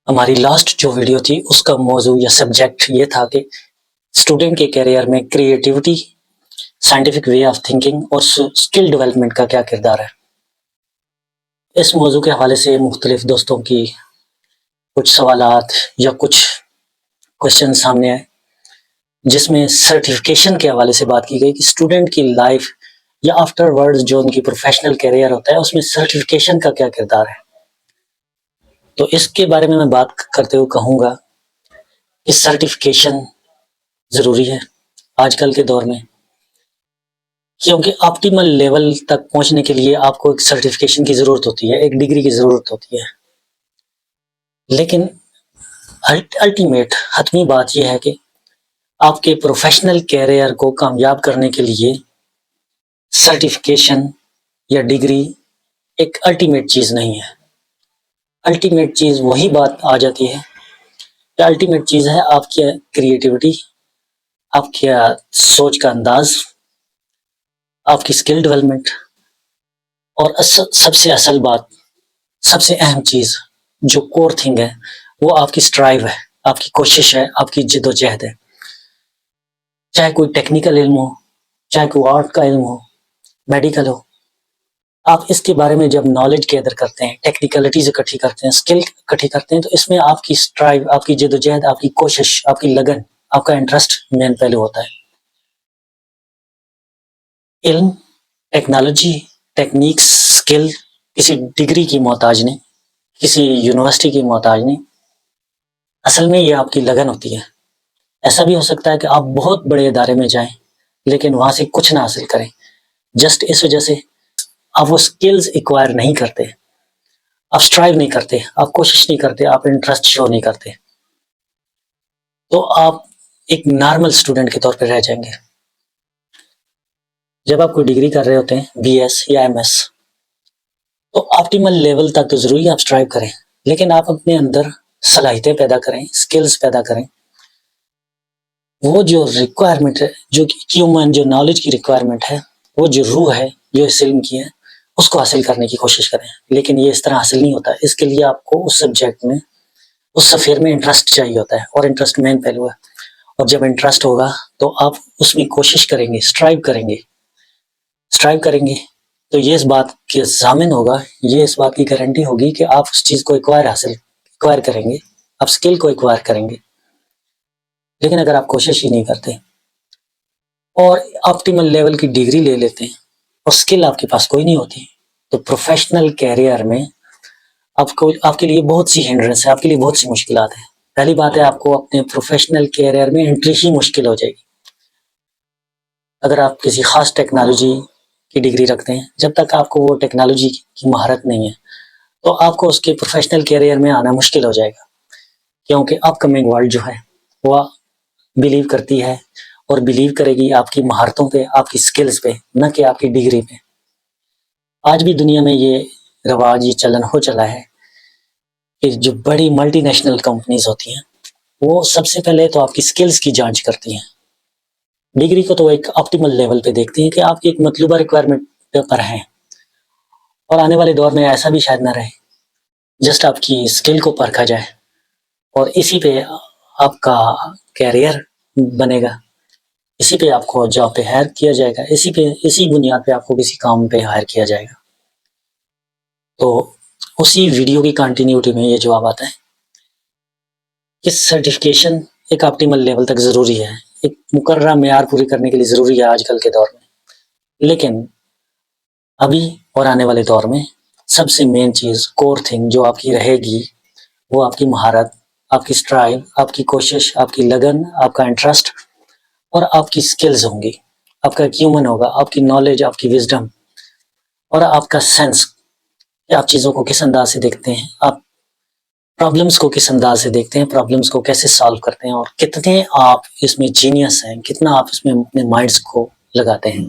ہماری لاسٹ جو ویڈیو تھی اس کا موضوع یا سبجیکٹ یہ تھا کہ اسٹوڈنٹ کے کیریئر میں creativity, scientific way of thinking اور اسکل ڈیولپمنٹ کا کیا کردار ہے۔ اس موضوع کے حوالے سے مختلف دوستوں کی کچھ سوالات یا کچھ کوشچن سامنے آئے، جس میں سرٹیفکیشن کے حوالے سے بات کی گئی کہ اسٹوڈنٹ کی لائف یا آفٹر ورڈ جو ان کی پروفیشنل کیریئر ہوتا ہے اس میں سرٹیفکیشن کا کیا کردار ہے۔ تو اس کے بارے میں بات کرتے ہوئے کہوں گا کہ سرٹیفکیشن ضروری ہے آج کل کے دور میں، کیونکہ آپٹیمل لیول تک پہنچنے کے لیے آپ کو ایک سرٹیفکیشن کی ضرورت ہوتی ہے، ایک ڈگری کی ضرورت ہوتی ہے۔ لیکن الٹیمیٹ حتمی بات یہ ہے کہ آپ کے پروفیشنل کیریئر کو کامیاب کرنے کے لیے سرٹیفکیشن یا ڈگری ایک الٹیمیٹ چیز نہیں ہے۔ الٹیمیٹ چیز وہی بات آ جاتی ہے کہ الٹیمیٹ چیز ہے آپ کی کریٹیوٹی، آپ کی سوچ کا انداز، آپ کی اسکل ڈیولپمنٹ، اور سب سے اصل بات، سب سے اہم چیز جو کور تھنگ ہے وہ آپ کی اسٹرائیو ہے، آپ کی کوشش ہے، آپ کی جد و جہد ہے۔ چاہے کوئی ٹیکنیکل علم ہو، چاہے کوئی آرٹ کا علم ہو، میڈیکل ہو، آپ اس کے بارے میں جب نالج گیدر کرتے ہیں، ٹیکنیکلٹیز اکٹھی کرتے ہیں، اسکل اکٹھی کرتے ہیں، تو اس میں آپ کی اسٹرائیو، آپ کی جد و جہد، آپ کی کوشش، آپ کی لگن، آپ کا انٹرسٹ مین پہلو ہوتا ہے۔ علم، ٹیکنالوجی، ٹیکنیکس، اسکل کسی ڈگری کی محتاج نہیں، کسی یونیورسٹی کی محتاج نہیں، اصل میں یہ آپ کی لگن ہوتی ہے۔ ایسا بھی ہو سکتا ہے کہ آپ بہت بڑے ادارے میں جائیں لیکن وہاں سے کچھ نہ حاصل کریں، جسٹ اس وجہ سے آپ وہ اسکلز ایکوائر نہیں کرتے، آپ اسٹرائیو نہیں کرتے، آپ کوشش نہیں کرتے، آپ انٹرسٹ شو نہیں کرتے، تو آپ ایک نارمل اسٹوڈنٹ کے طور پہ رہ جائیں گے۔ جب آپ کوئی ڈگری کر رہے ہوتے ہیں، بی ایس یا ایم ایس، تو آپٹیمل لیول تک تو ضروری آپ اسٹرائیو کریں، لیکن آپ اپنے اندر صلاحیتیں پیدا کریں، اسکلز پیدا کریں۔ وہ جو ریکوائرمنٹ ہے، جو ہیومن جو نالج کی ریکوائرمنٹ ہے، وہ جو روح ہے جو اس علم کی ہے، اس کو حاصل کرنے کی کوشش کریں۔ لیکن یہ اس طرح حاصل نہیں ہوتا، اس کے لیے آپ کو اس سبجیکٹ میں، اس سفیر میں انٹرسٹ چاہیے ہوتا ہے، اور انٹرسٹ مین پہلو ہے۔ اور جب انٹرسٹ ہوگا تو آپ اس میں کوشش کریں گے، اسٹرائیو کریں گے تو یہ اس بات کے ضامن ہوگا، یہ اس بات کی گارنٹی ہوگی کہ آپ اس چیز کو ایکوائر کریں گے، آپ اسکل کو ایکوائر کریں گے۔ لیکن اگر آپ کوشش ہی نہیں کرتے اور آپٹیمل لیول کی ڈگری لے لیتے ہیں اور اسکل آپ کے پاس کوئی نہیں ہوتی، تو پروفیشنل کیریئر میں آپ کے لیے بہت سی ہنڈرنس ہے، آپ کے لیے بہت سی مشکلات ہیں۔ پہلی بات ہے، آپ کو اپنے پروفیشنل کیریئر میں انٹری ہی مشکل ہو جائے گی۔ اگر آپ کسی خاص ٹیکنالوجی کی ڈگری رکھتے ہیں، جب تک آپ کو وہ ٹیکنالوجی کی مہارت نہیں ہے تو آپ کو اس کے پروفیشنل کیریئر میں آنا مشکل ہو جائے گا، کیونکہ اپ کمنگ ورلڈ جو ہے وہ بلیو کرتی ہے اور بلیو کرے گی آپ کی مہارتوں پہ، آپ کی اسکلز پہ، نہ کہ آپ کی ڈگری پہ۔ آج بھی دنیا میں یہ رواج، یہ چلن ہو چلا ہے کہ جو بڑی ملٹی نیشنل کمپنیز ہوتی ہیں وہ سب سے پہلے تو آپ کی اسکلز کی جانچ کرتی ہیں، ڈگری کو تو ایک آپٹیمل لیول پہ دیکھتی ہیں کہ آپ کی ایک مطلوبہ ریکوائرمنٹ پر ہیں، اور آنے والے دور میں ایسا بھی شاید نہ رہے، جسٹ آپ کی اسکل کو پرکھا جائے اور اسی پہ آپ کا کیریئر بنے گا، اسی پہ آپ کو جاب پہ ہائر کیا جائے گا، اسی بنیاد پہ آپ کو کسی کام پہ ہائر کیا جائے گا۔ تو اسی ویڈیو کی کنٹینیوٹی میں یہ جواب آتا ہے کہ سرٹیفکیشن ایک آپٹیمل لیول تک ضروری ہے، ایک مقررہ معیار پوری کرنے کے لیے ضروری ہے آج کل کے دور میں۔ لیکن ابھی اور آنے والے دور میں سب سے مین چیز، کور تھنگ جو آپ کی رہے گی، وہ آپ کی مہارت، آپ کی اسٹرائیو، آپ کی کوشش، آپ کی لگن، آپ کا انٹرسٹ اور آپ کی اسکلز ہوں گی، آپ کا ہیومن ہوگا، آپ کی نالج، آپ کی وزڈم اور آپ کا سینس کہ آپ چیزوں کو کس انداز سے دیکھتے ہیں، آپ پرابلمس کو کس انداز سے دیکھتے ہیں، پرابلمس کو کیسے سالو کرتے ہیں، اور کتنے آپ اس میں جینیس ہیں، کتنا آپ اس میں اپنے مائنڈس کو لگاتے ہیں۔